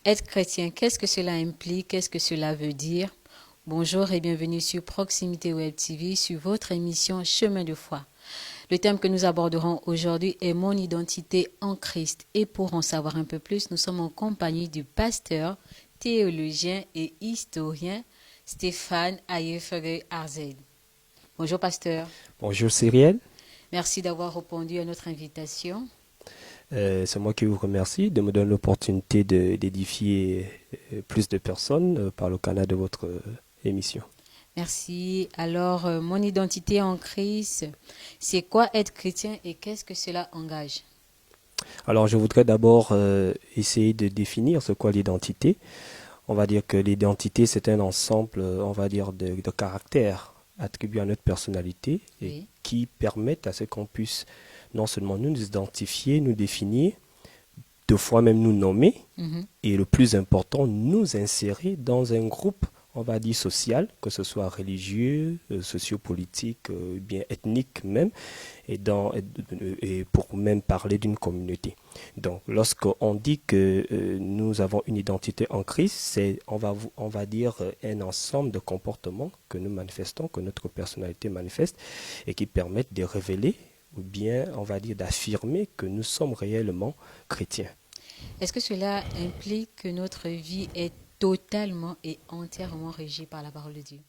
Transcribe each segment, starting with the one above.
Être chrétien, qu'est-ce que cela implique? Qu'est-ce que cela veut dire? Bonjour et bienvenue sur Proximité Web TV, sur votre émission Chemin de foi. Le thème que nous aborderons aujourd'hui est mon identité en Christ. Et pour en savoir un peu plus, nous sommes en compagnie du pasteur, théologien et historien Stéphane Ayefere-Arzed. Bonjour pasteur. Bonjour Cyrielle. Merci d'avoir répondu à notre invitation. C'est moi qui vous remercie de me donner l'opportunité d'édifier plus de personnes par le canal de votre émission. Merci. Alors, mon identité en Christ, c'est quoi être chrétien et qu'est-ce que cela engage? Alors, je voudrais d'abord essayer de définir ce qu'est l'identité. On va dire que l'identité, c'est un ensemble, on va dire, de caractères attribués à notre personnalité et qui permettent à ce qu'on puisse non seulement nous identifier, nous définir, deux fois même nous nommer, et le plus important, nous insérer dans un groupe, on va dire social, que ce soit religieux, sociopolitique, bien ethnique même, et pour même parler d'une communauté. Donc, lorsqu'on dit que nous avons une identité en Christ, c'est, on va dire, un ensemble de comportements que nous manifestons, que notre personnalité manifeste, et qui permettent de révéler ou bien, on va dire, d'affirmer que nous sommes réellement chrétiens. Est-ce que cela implique que notre vie est totalement et entièrement régie par la parole de Dieu?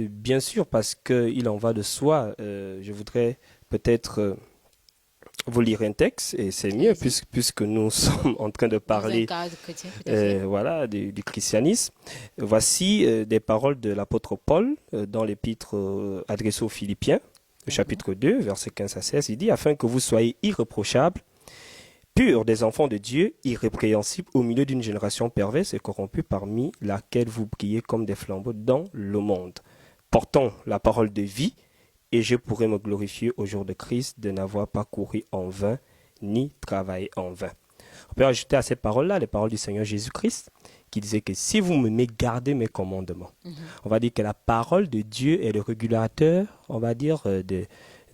Bien sûr, parce qu'il en va de soi. Je voudrais peut-être vous lire un texte, et c'est mieux puisque nous sommes en train de parler voilà, du christianisme. Voici des paroles de l'apôtre Paul dans l'épître adressée aux Philippiens. Le chapitre 2, versets 15 à 16, il dit « Afin que vous soyez irréprochables, purs des enfants de Dieu, irrépréhensibles au milieu d'une génération perverse et corrompue parmi laquelle vous brillez comme des flambeaux dans le monde. Portons la parole de vie, et je pourrai me glorifier au jour de Christ de n'avoir pas couru en vain, ni travaillé en vain. » On peut ajouter à ces paroles-là les paroles du Seigneur Jésus-Christ, qui disait que si vous m'aimez, gardez mes commandements. On va dire que la parole de Dieu est le régulateur, on va dire,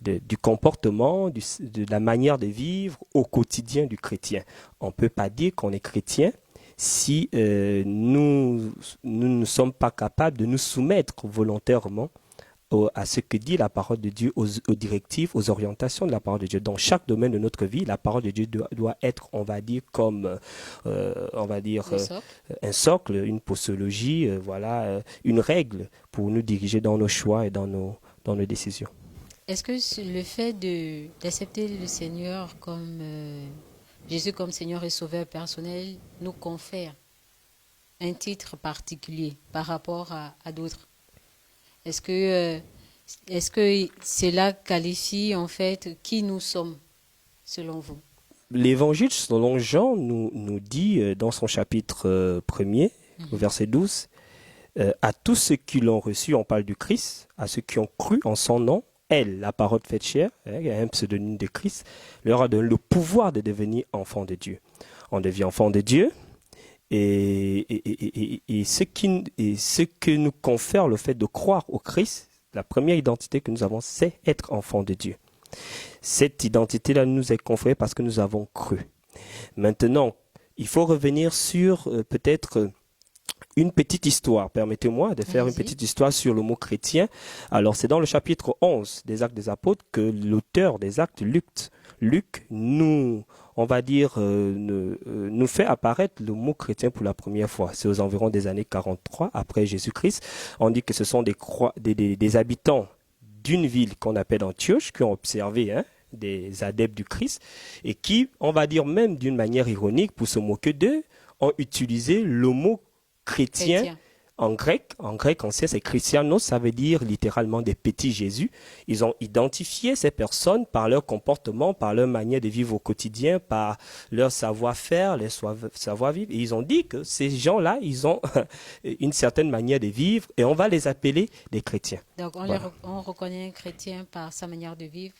du comportement, de la manière de vivre au quotidien du chrétien. On ne peut pas dire qu'on est chrétien si nous ne sommes pas capables de nous soumettre volontairement à ce que dit la parole de Dieu, aux directives, aux orientations de la parole de Dieu. Dans chaque domaine de notre vie, la parole de Dieu doit être, on va dire, comme, un socle, une posologie, voilà, une règle pour nous diriger dans nos choix et dans nos décisions. Est-ce que le fait d'accepter le Seigneur comme Jésus comme Seigneur et Sauveur personnel nous confère un titre particulier par rapport à d'autres? Est-ce que cela qualifie en fait qui nous sommes, selon vous? L'Évangile selon Jean nous dit dans son chapitre 1er, au verset 12, à tous ceux qui l'ont reçu, on parle du Christ, à ceux qui ont cru en son nom, elle, la parole faite chair, il y a un pseudonyme de Christ, leur a donné le pouvoir de devenir enfant de Dieu. On devient enfant de Dieu. Et ce que nous confère le fait de croire au Christ, la première identité que nous avons, c'est être enfant de Dieu. Cette identité-là nous est conférée parce que nous avons cru. Maintenant, il faut revenir sur peut-être une petite histoire. Permettez-moi de faire une petite histoire sur le mot chrétien. Alors, c'est dans le chapitre 11 des Actes des Apôtres que l'auteur des Actes, Luc nous fait apparaître le mot chrétien pour la première fois. C'est aux environs des années 43 après Jésus-Christ. On dit que ce sont des habitants d'une ville qu'on appelle Antioche qui ont observé des adeptes du Christ et qui, on va dire même d'une manière ironique pour se moquer d'eux, ont utilisé le mot chrétien En grec ancien, c'est Christianos, ça veut dire littéralement des petits Jésus. Ils ont identifié ces personnes par leur comportement, par leur manière de vivre au quotidien, par leur savoir-faire, leur savoir-vivre. Et ils ont dit que ces gens-là, ils ont une certaine manière de vivre et on va les appeler des chrétiens. Donc on reconnaît un chrétien par sa manière de vivre?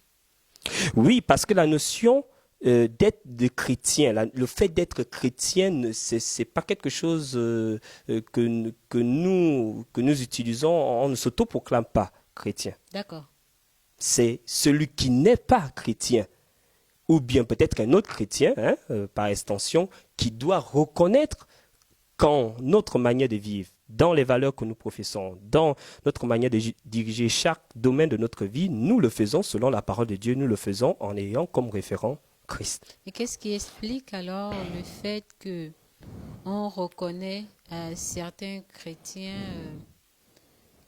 Oui, parce que la notion d'être de chrétien, le fait d'être chrétien, c'est pas quelque chose que nous utilisons, on ne s'autoproclame pas chrétien. D'accord. C'est celui qui n'est pas chrétien, ou bien peut-être un autre chrétien, par extension, qui doit reconnaître qu'en notre manière de vivre, dans les valeurs que nous professons, dans notre manière de diriger chaque domaine de notre vie, nous le faisons selon la parole de Dieu, nous le faisons en ayant comme référent Christ. Et qu'est-ce qui explique alors le fait que on reconnaît certains chrétiens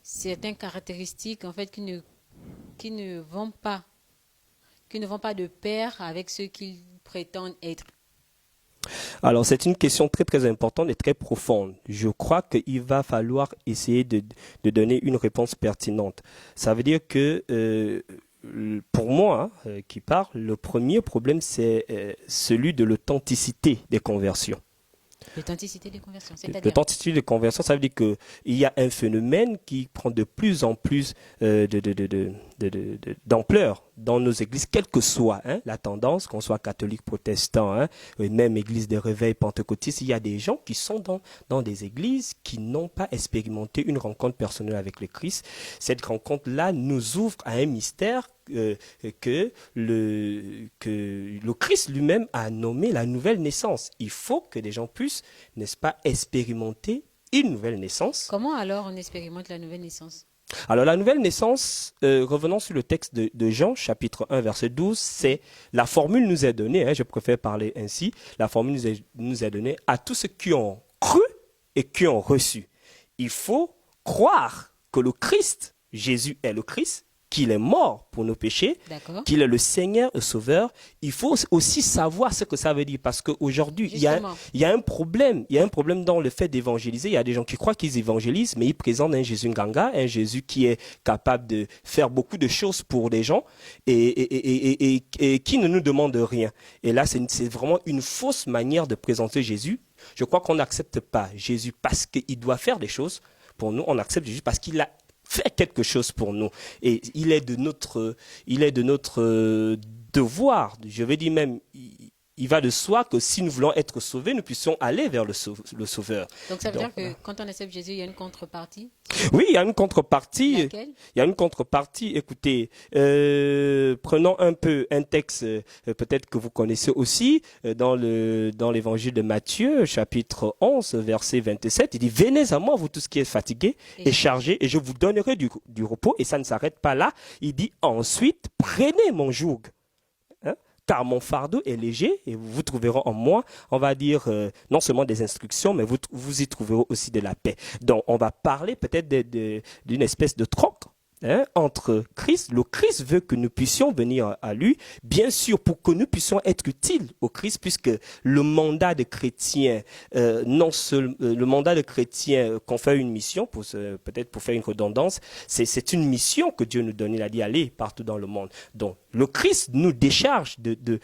certaines caractéristiques en fait qui ne vont pas de pair avec ceux qu'ils prétendent être? Alors, c'est une question très, très importante et très profonde. Je crois qu'il va falloir essayer de donner une réponse pertinente. Ça veut dire que, pour moi, qui parle, le premier problème, c'est celui de l'authenticité des conversions. L'authenticité des conversions, c'est-à-dire? L'authenticité des conversions, ça veut dire qu'il y a un phénomène qui prend de plus en plus d'ampleur dans nos églises, quelle que soit la tendance, qu'on soit catholique, protestant, même église des réveils pentecôtistes. Il y a des gens qui sont dans des églises qui n'ont pas expérimenté une rencontre personnelle avec le Christ. Cette rencontre-là nous ouvre à un mystère que le Christ lui-même a nommé la nouvelle naissance. Il faut que les gens puissent, n'est-ce pas, expérimenter une nouvelle naissance. Comment alors on expérimente la nouvelle naissance? Alors la nouvelle naissance, revenons sur le texte de Jean, chapitre 1, verset 12, c'est la formule nous est donnée, je préfère parler ainsi, la formule nous est donnée à tous ceux qui ont cru et qui ont reçu. Il faut croire que le Christ, Jésus est le Christ, qu'il est mort pour nos péchés, qu'il est le Seigneur et Sauveur. Il faut aussi savoir ce que ça veut dire, parce qu'aujourd'hui, il y a un problème. Il y a un problème dans le fait d'évangéliser. Il y a des gens qui croient qu'ils évangélisent, mais ils présentent un Jésus Nganga, un Jésus qui est capable de faire beaucoup de choses pour les gens et qui ne nous demande rien. Et là, c'est vraiment une fausse manière de présenter Jésus. Je crois qu'on n'accepte pas Jésus parce qu'il doit faire des choses pour nous. On accepte Jésus parce qu'il a fait quelque chose pour nous. Et il est de notre devoir, je vais dire même, il va de soi que si nous voulons être sauvés, nous puissions aller vers le Sauveur. Donc ça veut dire que quand on accepte Jésus, il y a une contrepartie? Oui, il y a une contrepartie. Laquelle? Il y a une contrepartie. Écoutez, prenons un peu un texte peut-être que vous connaissez aussi dans l'évangile de Matthieu, chapitre 11, verset 27. Il dit, venez à moi, vous tous qui êtes fatigués et chargés, et je vous donnerai du repos. Et ça ne s'arrête pas là. Il dit, ensuite, prenez mon joug. Car mon fardeau est léger et vous trouverez en moi, on va dire, non seulement des instructions, mais vous y trouverez aussi de la paix. Donc, on va parler peut-être d'une espèce de troc entre Christ. Le Christ veut que nous puissions venir à lui, bien sûr, pour que nous puissions être utiles au Christ, puisque le mandat de chrétien, le mandat de chrétien qu'on fait une mission, peut-être pour faire une redondance, c'est une mission que Dieu nous donne. Il a dit, allez partout dans le monde. Donc, le Christ nous décharge de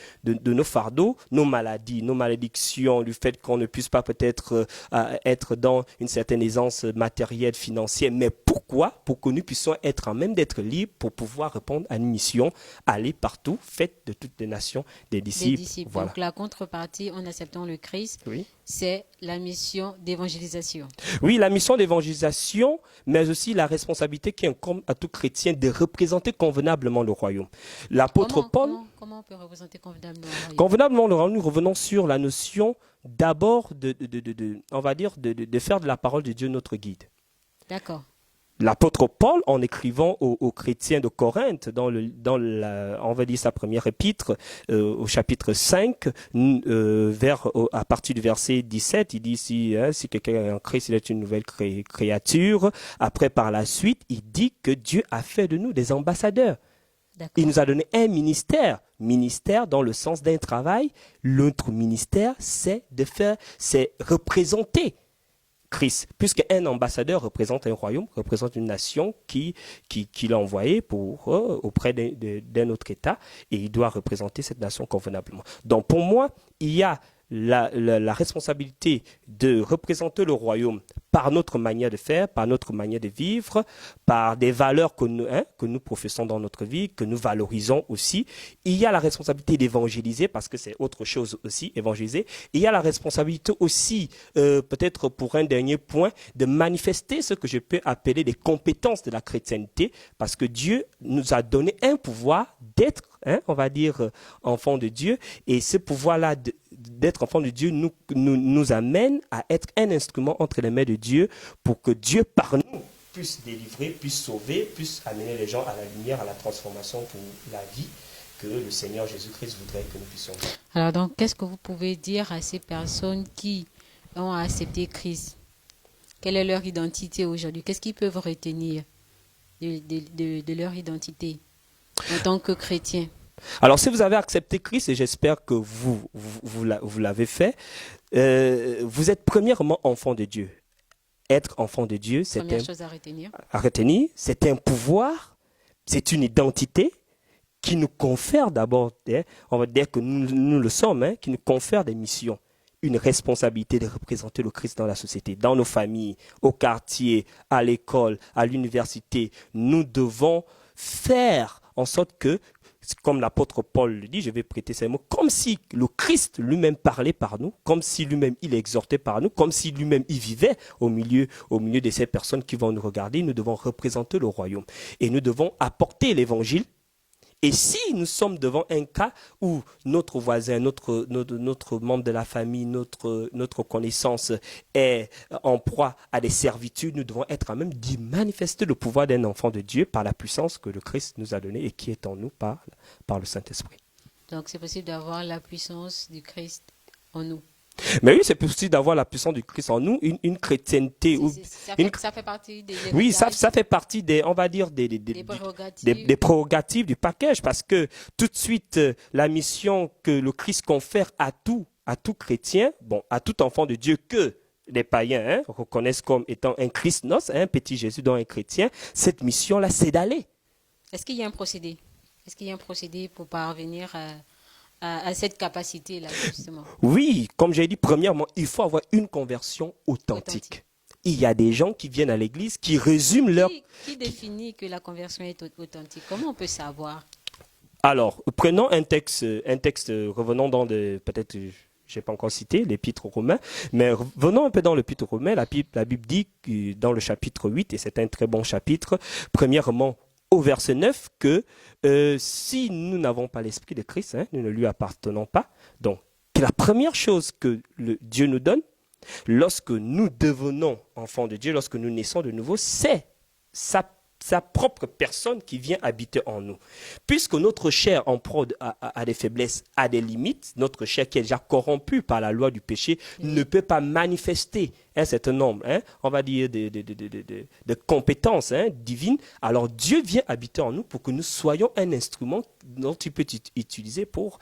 nos fardeaux, nos maladies, nos malédictions, du fait qu'on ne puisse pas peut-être être dans une certaine aisance matérielle, financière. Mais pourquoi? Pour que nous puissions être en même d'être libres pour pouvoir répondre à une mission, aller partout, faites de toutes les nations des disciples. Voilà. Donc la contrepartie en acceptant le Christ, c'est la mission d'évangélisation. Oui, la mission d'évangélisation, mais aussi la responsabilité qui incombe à tout chrétien de représenter convenablement le royaume. L'apôtre Paul... Comment on peut représenter convenablement le royaume? Convenablement le royaume, nous revenons sur la notion d'abord on va dire, de faire de la parole de Dieu notre guide. D'accord. L'apôtre Paul, en écrivant aux chrétiens de Corinthe, on va dire sa première épître, au chapitre 5, à partir du verset 17, il dit si quelqu'un est en Christ, il est une nouvelle créature. Après, par la suite, il dit que Dieu a fait de nous des ambassadeurs. Il nous a donné un ministère dans le sens d'un travail. L'autre ministère, c'est représenter Christ, puisque un ambassadeur représente un royaume, représente une nation qui l'a envoyé auprès d'un autre État, et il doit représenter cette nation convenablement. Donc pour moi, il y a la responsabilité de représenter le royaume par notre manière de faire, par notre manière de vivre, par des valeurs que nous professons dans notre vie, que nous valorisons aussi. Il y a la responsabilité d'évangéliser, parce que c'est autre chose aussi, évangéliser. Il y a la responsabilité aussi, peut-être pour un dernier point, de manifester ce que je peux appeler les compétences de la chrétienté, parce que Dieu nous a donné un pouvoir d'être, on va dire, enfant de Dieu, et ce pouvoir-là d'être enfant de Dieu nous amène à être un instrument entre les mains de Dieu pour que Dieu par nous puisse délivrer, puisse sauver, puisse amener les gens à la lumière, à la transformation pour la vie que le Seigneur Jésus-Christ voudrait que nous puissions vivre. Alors donc, qu'est-ce que vous pouvez dire à ces personnes qui ont accepté Christ? Quelle est leur identité aujourd'hui? Qu'est-ce qu'ils peuvent retenir de leur identité en tant que chrétiens? Alors, si vous avez accepté Christ, et j'espère que vous l'avez fait, vous êtes premièrement enfant de Dieu. Être enfant de Dieu, c'est première chose à retenir, c'est un pouvoir, c'est une identité qui nous confère d'abord, on va dire que nous le sommes, qui nous confère des missions, une responsabilité de représenter le Christ dans la société, dans nos familles, au quartier, à l'école, à l'université. Nous devons faire en sorte que, comme l'apôtre Paul le dit, je vais prêter ces mots, comme si le Christ lui-même parlait par nous, comme si lui-même il exhortait par nous, comme si lui-même il vivait au milieu de ces personnes qui vont nous regarder. Nous devons représenter le royaume et nous devons apporter l'évangile. Et si nous sommes devant un cas où notre voisin, notre membre de la famille, notre connaissance est en proie à des servitudes, nous devons être à même d'y manifester le pouvoir d'un enfant de Dieu par la puissance que le Christ nous a donnée et qui est en nous par le Saint-Esprit. Donc c'est possible d'avoir la puissance du Christ en nous. Mais oui, c'est possible d'avoir la puissance du Christ en nous, une chrétienté. Ça fait partie des oui, ça fait partie des, on va dire, des prérogatives du package, parce que tout de suite, la mission que le Christ confère à tout chrétien, à tout enfant de Dieu que les païens reconnaissent comme étant un Christos, un petit Jésus dont un chrétien, cette mission-là, c'est d'aller. Est-ce qu'il y a un procédé? Est-ce qu'il y a un procédé pour parvenir à cette capacité-là, justement? Oui, comme j'ai dit, premièrement, il faut avoir une conversion authentique. Il y a des gens qui viennent à l'église, qui résument leur... Qui définit que la conversion est authentique? Comment on peut savoir? Alors, prenons un texte, revenons dans peut-être, je n'ai pas encore cité, l'Épître aux Romains, mais revenons un peu dans l'Épître aux Romains. La Bible dit dans le chapitre 8, et c'est un très bon chapitre, premièrement, au verset 9, que si nous n'avons pas l'Esprit de Christ, nous ne lui appartenons pas. Donc, la première chose que Dieu nous donne, lorsque nous devenons enfants de Dieu, lorsque nous naissons de nouveau, c'est sa propre personne qui vient habiter en nous. Puisque notre chair en proie a des faiblesses, a des limites, notre chair qui est déjà corrompue par la loi du péché ne peut pas manifester un certain nombre, on va dire, de compétences divines. Alors Dieu vient habiter en nous pour que nous soyons un instrument dont il peut utiliser pour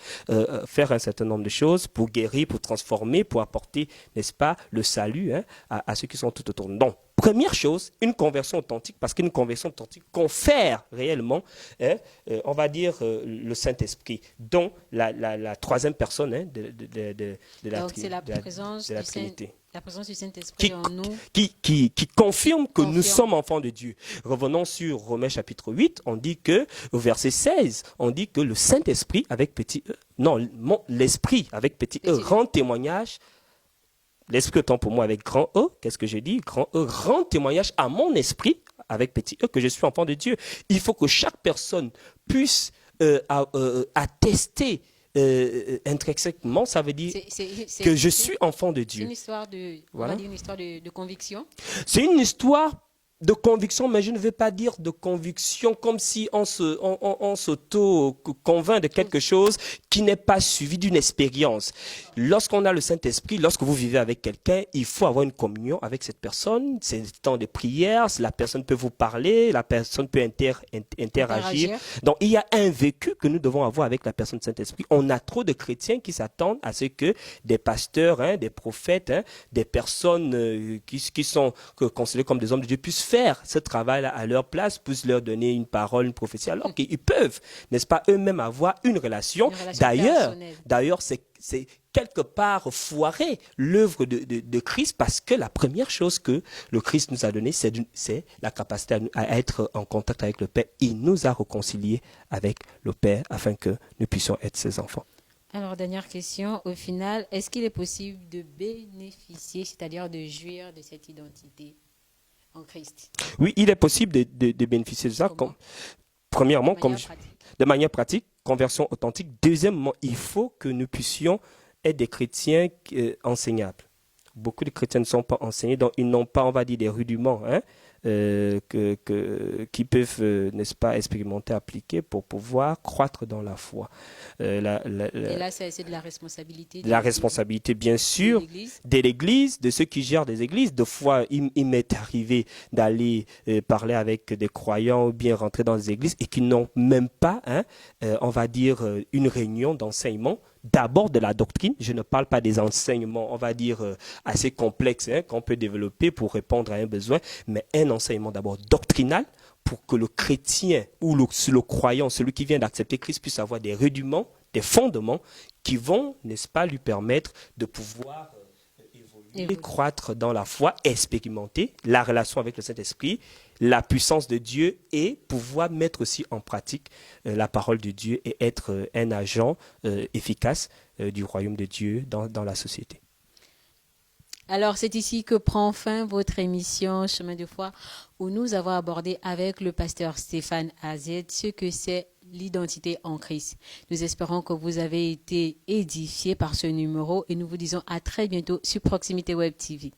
faire un certain nombre de choses, pour guérir, pour transformer, pour apporter, n'est-ce pas, le salut à ceux qui sont tout autour de nous. Donc, première chose, une conversion authentique, parce qu'une conversion authentique confère réellement, on va dire, le Saint-Esprit, dont la troisième personne de la Trinité. La présence du Saint-Esprit en nous. Qui confirme que nous sommes enfants de Dieu. Revenons sur Romains chapitre 8, on dit que, au verset 16, on dit que le Saint-Esprit avec petit e, l'Esprit avec petit e rend témoignage. L'Esprit étant pour moi avec grand E, qu'est-ce que j'ai dit? Grand E rend témoignage à mon esprit, avec petit e, que je suis enfant de Dieu. Il faut que chaque personne puisse attester intrinsèquement, ça veut dire que je suis enfant de Dieu. C'est une histoire de conviction. C'est une histoire de conviction, mais je ne veux pas dire de conviction comme si on s'auto-convainc de quelque chose qui n'est pas suivi d'une expérience. Lorsqu'on a le Saint-Esprit, lorsque vous vivez avec quelqu'un, il faut avoir une communion avec cette personne. C'est le temps de prière, la personne peut vous parler, la personne peut interagir. Donc, il y a un vécu que nous devons avoir avec la personne du Saint-Esprit. On a trop de chrétiens qui s'attendent à ce que des pasteurs, des prophètes, des personnes qui sont considérées comme des hommes de Dieu puissent faire ce travail à leur place, puissent leur donner une parole, une prophétie, alors qu'ils peuvent, n'est-ce pas, eux-mêmes avoir une relation D'ailleurs, c'est quelque part foirer l'œuvre de Christ, parce que la première chose que le Christ nous a donnée, c'est la capacité à être en contact avec le Père. Il nous a réconciliés avec le Père afin que nous puissions être ses enfants. Alors, dernière question, au final, est-ce qu'il est possible de bénéficier, c'est-à-dire de jouir de cette identité en Christ? Oui, il est possible de bénéficier de ça. Premièrement, de manière pratique, conversion authentique. Deuxièmement, il faut que nous puissions être des chrétiens enseignables. Beaucoup de chrétiens ne sont pas enseignés, donc ils n'ont pas, on va dire, des rudiments qui peuvent, n'est-ce pas, expérimenter, appliquer pour pouvoir croître dans la foi. Et là, c'est de la responsabilité. La responsabilité, bien sûr, de l'Église, de ceux qui gèrent des églises. Des fois, il m'est arrivé d'aller parler avec des croyants ou bien rentrer dans des églises et qui n'ont même pas, on va dire, une réunion d'enseignement. D'abord de la doctrine, je ne parle pas des enseignements, on va dire, assez complexes qu'on peut développer pour répondre à un besoin, mais un enseignement d'abord doctrinal pour que le chrétien ou le croyant, celui qui vient d'accepter Christ, puisse avoir des rudiments, des fondements qui vont, n'est-ce pas, lui permettre de pouvoir évoluer, croître dans la foi, expérimenter la relation avec le Saint-Esprit, la puissance de Dieu et pouvoir mettre aussi en pratique la parole de Dieu et être un agent efficace du royaume de Dieu dans la société. Alors, c'est ici que prend fin votre émission Chemin de foi, où nous avons abordé avec le pasteur Stéphane Azed ce que c'est l'identité en Christ. Nous espérons que vous avez été édifiés par ce numéro et nous vous disons à très bientôt sur Proximité Web TV.